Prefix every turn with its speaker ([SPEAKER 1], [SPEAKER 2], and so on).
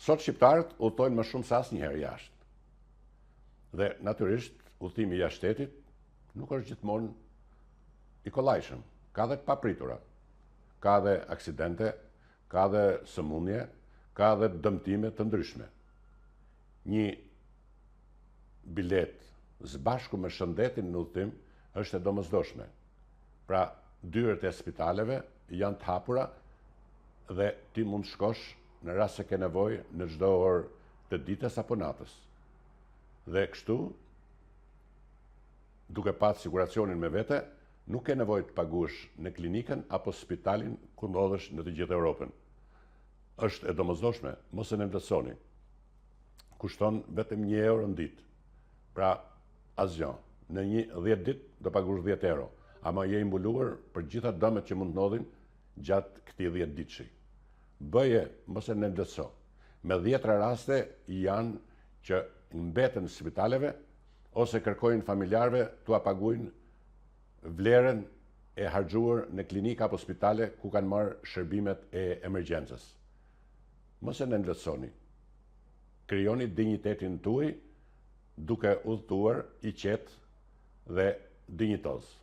[SPEAKER 1] Sot shqiptarët udhtojnë më shumë se asnjëherë jashtë. Dhe natyrisht udhëtimi jashtë shtetit nuk është gjithmonë i kollajshëm. Ka dhe papritura. Ka dhe aksidente, ka dhe sëmundje, ka dhe dëmtime të ndryshme. Një bilet zbashku me shëndetin në udhëtim është e domosdoshme. Pra, dyert e spitaleve janë të hapura dhe ti mund shkosh në rast se ke nevojë në çdo orë të ditës apo natës. Dhe kështu, duke pasur siguracionin me vete, nuk ke nevojë të paguash në klinikën apo spitalin ku ndodhesh në të gjithë Europën. Është e domosdoshme, mos e nënvlerësoni. Kushton vetëm €1 në ditë. Pra, asgjë. Në 10 ditë do paguash €10, ama je i mbuluar për gjitha dëmet që mund të ndodhin gjatë këtij 10 ditëshi. Bëje, mos e nënvlerëso. Me 10 raste janë që mbeten në spitaleve ose kërkojnë familjarëve t'ua paguajnë vlerën e harxhuar në klinika apo spitale ku kanë marrë shërbimet e emergjencës. Mos e nënvlerësoni. Krijoni dinjitetin tuaj duke udhëtuar i qetë dhe dinjitoz.